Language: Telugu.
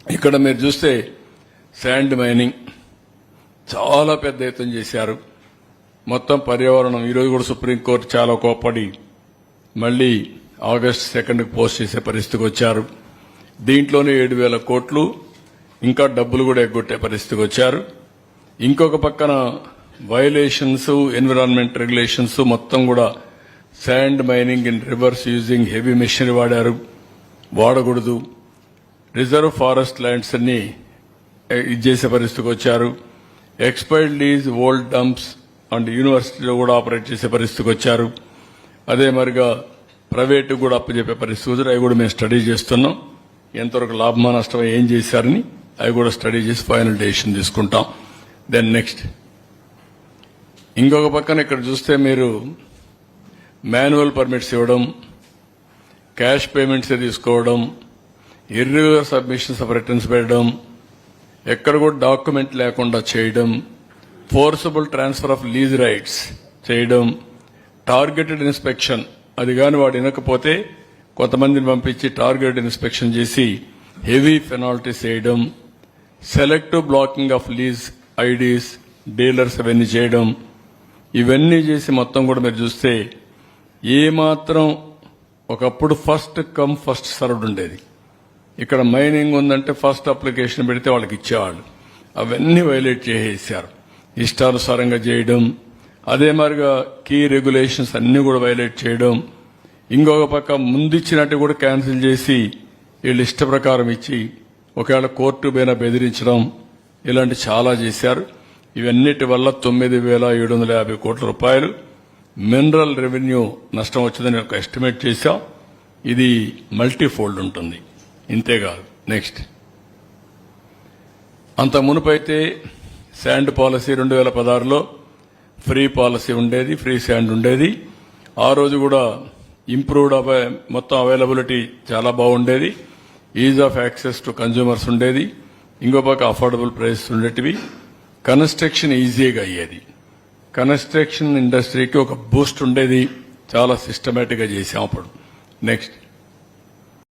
ఇక్కడ మీరు చూస్తే శాండ్ మైనింగ్ చాలా పెద్ద ఎత్తున చేశారు. మొత్తం పర్యావరణం ఈరోజు కూడా సుప్రీంకోర్టు చాలా కోప్పడి మళ్లీ ఆగస్టు 2కి పోస్ట్ చేసే పరిస్థితికి వచ్చారు. దీంట్లోనే 7,000 కోట్లు ఇంకా డబ్బులు కూడా ఎగ్గొట్టే పరిస్థితికి వచ్చారు. ఇంకొక పక్కన వైలేషన్స్, ఎన్విరాన్మెంట్ రెగ్యులేషన్స్ మొత్తం కూడా sand mining in reverse using heavy machinery వాడకూడదు. రిజర్వ్ ఫారెస్ట్ ల్యాండ్స్ అన్ని చేసే పరిస్థితికి వచ్చారు. Expired lease old dumps and యూనివర్సిటీలో కూడా ఆపరేట్ చేసే పరిస్థితికి వచ్చారు. అదే మరిగా ప్రైవేటు కూడా అప్పచెప్పే పరిస్థితి వచ్చారు. అవి కూడా మేము స్టడీ చేస్తున్నాం. ఎంతవరకు లాభమా నష్టమా ఏం చేశారని అవి కూడా స్టడీ చేసి ఫైనల్ డెసిషన్ తీసుకుంటాం. దెన్ నెక్స్ట్ ఇంకొక పక్కన ఇక్కడ చూస్తే మీరు మాన్యువల్ పర్మిట్స్ ఇవ్వడం, క్యాష్ పేమెంట్స్ తీసుకోవడం, ఇర్రెగ్యులర్ సబ్మిషన్స్ ఆఫ్ రిటర్న్స్ పెట్టడం, ఎక్కడ కూడా డాక్యుమెంట్ లేకుండా చేయడం, forcible transfer of lease rights చేయడం, టార్గెటెడ్ ఇన్స్పెక్షన్ అది కాని వాడు వినకపోతే కొంతమందిని పంపించి టార్గెటెడ్ ఇన్స్పెక్షన్ చేసి హెవీ పెనాల్టీస్ వేయడం, selective blocking of lease IDs, dealers అవన్నీ చేయడం, ఇవన్నీ చేసి మొత్తం కూడా మీరు చూస్తే ఏమాత్రం ఒకప్పుడు ఫస్ట్ కమ్ ఫస్ట్ సర్వ్డ్ ఉండేది. ఇక్కడ మైనింగ్ ఉందంటే ఫస్ట్ అప్లికేషన్ పెడితే వాళ్ళకి ఇచ్చేవాళ్ళు. అవన్నీ వైలేట్ చేసేసారు. ఇష్టానుసారంగా చేయడం, అదే మరిగా కీ రెగ్యులేషన్స్ అన్ని కూడా వైలేట్ చేయడం, ఇంకొక పక్క ముందిచ్చినట్టు కూడా క్యాన్సిల్ చేసి వీళ్ళు ఇష్ట ప్రకారం ఇచ్చి ఒకవేళ కోర్టు పైన బెదిరించడం, ఇలాంటి చాలా చేశారు. ఇవన్నిటి వల్ల 9,750 కోట్ల రూపాయలు మినరల్ రెవెన్యూ నష్టం వచ్చిందని ఒక ఎస్టిమేట్ చేశాం. ఇది మల్టీఫోల్డ్ ఉంటుంది. ఇంతేకాదు నెక్స్ట్ అంత మునుపైతే శాండ్ పాలసీ 2016లో ఫ్రీ పాలసీ ఉండేది, ఫ్రీ శాండ్ ఉండేది. ఆ రోజు కూడా ఇంప్రూవ్డ్ మొత్తం అవైలబిలిటీ చాలా బాగుండేది. Is of access to consumers ఉండేది. ఇంకో పక్క అఫోర్డబుల్ ప్రైస్ ఉండేటివి. కన్స్ట్రక్షన్ ఈజీగా అయ్యేది. కన్స్ట్రక్షన్ ఇండస్ట్రీకి ఒక బూస్ట్ ఉండేది. చాలా సిస్టమేటిక్ గా చేసాం అప్పుడు. నెక్స్ట్